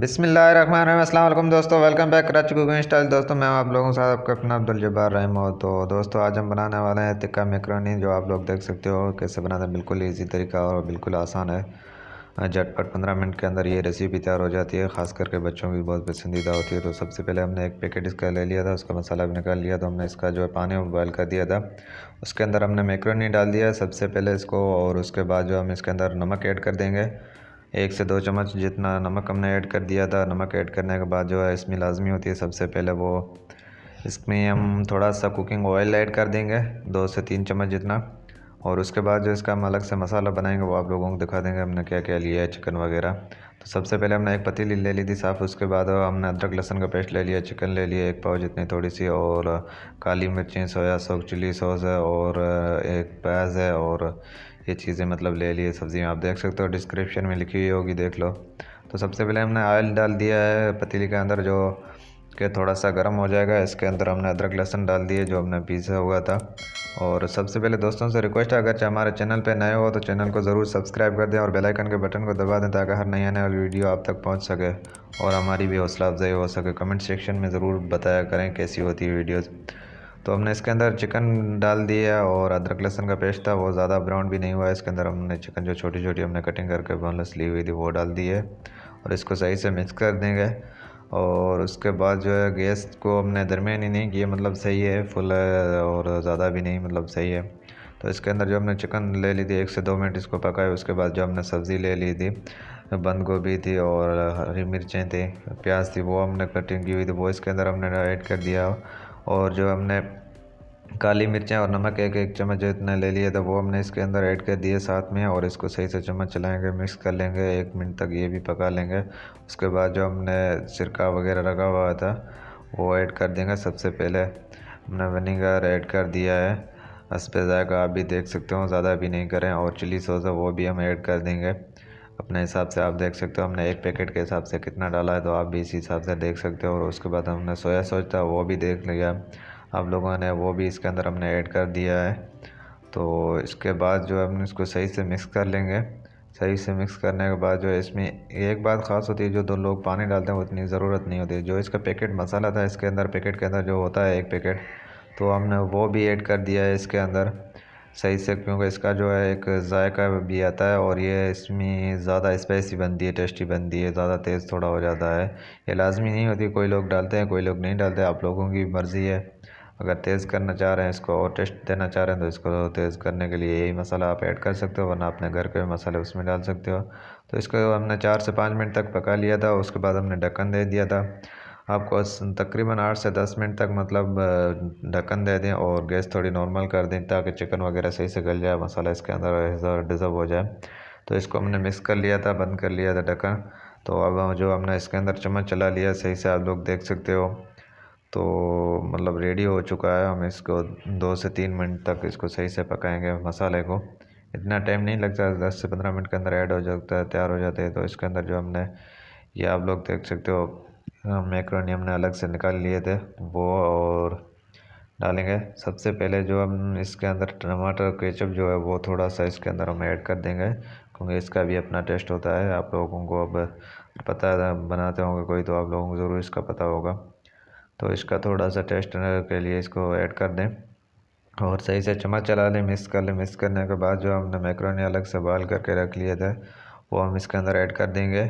बिस्मिल्लाहिर्रहमानिर्रहीम। अस्सलाम वालेकुम दोस्तों, welcome back Karachi cooking style. दोस्तों मैं आप लोगों के साथ आपका अपना अब्दुल जब्बार रहीम हूँ। तो दोस्तों आज हम बनाने वाले हैं टिक्का मैकरोनी, जो आप लोग देख सकते हो कैसे बनाते हैं। बिल्कुल इजी तरीका और बिल्कुल आसान है। झटपट 15 मिनट के अंदर ये रेसिपी तैयार हो जाती है। ख़ास करके बच्चों की बहुत पसंदीदा होती है। तो सबसे पहले हमने एक पैकेट इसका ले लिया था, उसका मसाला भी निकाल लिया। तो हमने इसका जो है पानी बॉयल कर दिया था, उसके अंदर हमने मैकरोनी डाल दिया सबसे पहले इसको। और उसके बाद जो हम इसके अंदर नमक ऐड कर देंगे। 1 से 2 चम्मच जितना नमक हमने ऐड कर दिया था। नमक ऐड करने के बाद जो है इसमें लाजमी होती है सबसे पहले वो, इसमें हम थोड़ा सा कुकिंग ऑयल ऐड कर देंगे 2 से 3 चम्मच जितना। और उसके बाद जो इसका हम अलग से मसाला बनाएंगे वो आप लोगों को दिखा देंगे हमने क्या क्या लिया है, चिकन वगैरह। तो सबसे पहले हमने एक पतीली ले ली थी साफ़। उसके बाद हमने अदरक लहसुन का पेस्ट ले लिया, चिकन ले लिया 1 पाव जितनी थोड़ी सी, और काली मिर्चें, सोया सॉस, चिली सॉस है, और एक प्याज है, और ये चीज़ें मतलब ले लिए। सब्ज़ी आप देख सकते हो डिस्क्रिप्शन में लिखी हुई होगी, देख लो। तो सबसे पहले हमने ऑयल डाल दिया है पतीली के अंदर, जो कि थोड़ा सा गर्म हो जाएगा। इसके अंदर हमने अदरक लहसुन डाल दिए जो हमने पीसा हुआ था। और सबसे पहले दोस्तों से रिक्वेस्ट है, अगर हमारे चैनल पे नए हो तो चैनल को ज़रूर सब्सक्राइब कर दें और बेल आइकन के बटन को दबा दें, ताकि हर नई आने वाली वीडियो आप तक पहुंच सके और हमारी भी हौसला अफजाई हो सके। कमेंट सेक्शन में ज़रूर बताया करें कैसी होती है वीडियोज़। तो हमने इसके अंदर चिकन डाल दिया, और अदरक लहसुन का पेस्ट था वो ज़्यादा ब्राउन भी नहीं हुआ है। इसके अंदर हमने चिकन जो छोटी छोटी हमने कटिंग करके बोनलेस ली हुई थी वो डाल दी है, और इसको सही से मिक्स कर देंगे। और उसके बाद जो है गैस को हमने दरमियानी नहीं किया, मतलब सही है, फुल है और ज़्यादा भी नहीं, मतलब सही है। तो इसके अंदर जो हमने चिकन ले ली थी 1 से 2 मिनट इसको पकाए। उसके बाद जो हमने सब्ज़ी ले ली थी, बंद गोभी थी और हरी मिर्चें थी, प्याज थी, वो हमने कटिंग की हुई थी, वो इसके अंदर हमने ऐड कर दिया। और जो हमने काली मिर्चें और नमक 1 1 चम्मच जो इतना ले लिया था वो हमने इसके अंदर ऐड कर दिए साथ में। और इसको सही से चम्मच चलाएंगे, मिक्स कर लेंगे, 1 मिनट तक ये भी पका लेंगे। उसके बाद जो हमने सिरका वगैरह रखा हुआ था वो ऐड कर देंगे। सबसे पहले हमने विनेगर ऐड कर दिया है, हस्बे ज़ायक़ा, आप भी देख सकते हो, ज़्यादा भी नहीं करें। और चिली सॉस है वो भी हम ऐड कर देंगे अपने हिसाब से। आप देख सकते हो हमने एक पैकेट के हिसाब से कितना डाला है, तो आप भी इसी हिसाब से देख सकते हो। और उसके बाद हमने सोया सॉस था वो भी देख लिया आप लोगों ने, वो भी इसके अंदर हमने ऐड कर दिया है। तो इसके बाद जो है हम इसको सही से मिक्स कर लेंगे। सही से मिक्स करने के बाद जो है इसमें एक बात ख़ास होती है, जो 2 लोग पानी डालते हैं वो इतनी ज़रूरत नहीं होती। जो इसका पैकेट मसाला था इसके अंदर, पैकेट के अंदर जो होता है 1 पैकेट, तो हमने वो भी ऐड कर दिया है इसके अंदर सही से, क्योंकि इसका जो है एक जायका भी आता है और ये इसमें ज़्यादा स्पाइसी बनती है, टेस्टी बनती है, ज़्यादा तेज़ थोड़ा हो जाता है। ये लाजमी नहीं होती, कोई लोग डालते हैं कोई लोग नहीं डालते, आप लोगों की मर्ज़ी है। अगर तेज़ करना चाह रहे हैं इसको और टेस्ट देना चाह रहे हैं तो इसको तेज़ करने के लिए यही मसाला आप ऐड कर सकते हो, वरना अपने घर के मसाले उसमें डाल सकते हो। तो इसको हमने 4 से 5 मिनट तक पका लिया था। उसके बाद हमने ढक्कन दे दिया था। आपको तकरीबन 8 से 10 मिनट तक मतलब ढक्कन दे दें और गैस थोड़ी नॉर्मल कर दें, ताकि चिकन वगैरह सही से गल जाए, मसाला इसके अंदर डिज़र्व हो जाए। तो इसको हमने मिक्स कर लिया था, बंद कर लिया था ढक्कन। तो अब जो हमने इसके अंदर चम्मच चला लिया सही से, आप लोग देख सकते हो। तो मतलब रेडी हो चुका है। हम इसको 2 से 3 मिनट तक इसको सही से पकाएंगे मसाले को। इतना टाइम नहीं लगता, 10 से 15 मिनट के अंदर ऐड हो जाता है, तैयार हो जाते हैं। तो इसके अंदर जो हमने, ये आप लोग देख सकते हो, मैकरोनी हमने अलग से निकाल लिए थे वो, और डालेंगे। सबसे पहले जो हम इसके अंदर टमाटर केचप जो है वो थोड़ा सा इसके अंदर हम ऐड कर देंगे, क्योंकि इसका भी अपना टेस्ट होता है। आप लोगों को अब पता है, बनाते होंगे कोई तो आप लोगों को ज़रूर इसका पता होगा। तो इसका थोड़ा सा टेस्ट के लिए इसको ऐड कर दें और सही से चम्मच चला लें, मिक्स कर लें। मिक्स करने के बाद जो हमने मैकरोनी अलग से बॉयल करके रख लिए थे वो हम इसके अंदर ऐड कर देंगे।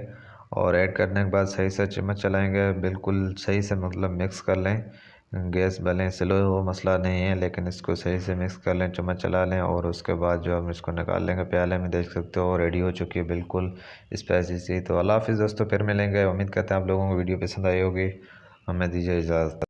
और ऐड करने के बाद सही से चम्मच चलाएंगे, बिल्कुल सही से मतलब मिक्स कर लें। गैस भले स्लो हो मसला नहीं है, लेकिन इसको सही से मिक्स कर लें, चम्मच चला लें। और उसके बाद जो हम इसको निकाल लेंगे प्याले में, देख सकते हो रेडी हो चुकी है बिल्कुल स्पाइसी सी। तो अल्लाह हाफ़िज़ दोस्तों, फिर मिलेंगे। उम्मीद करते हैं आप लोगों को वीडियो पसंद आई होगी। हमें दीजिए इजाज़त।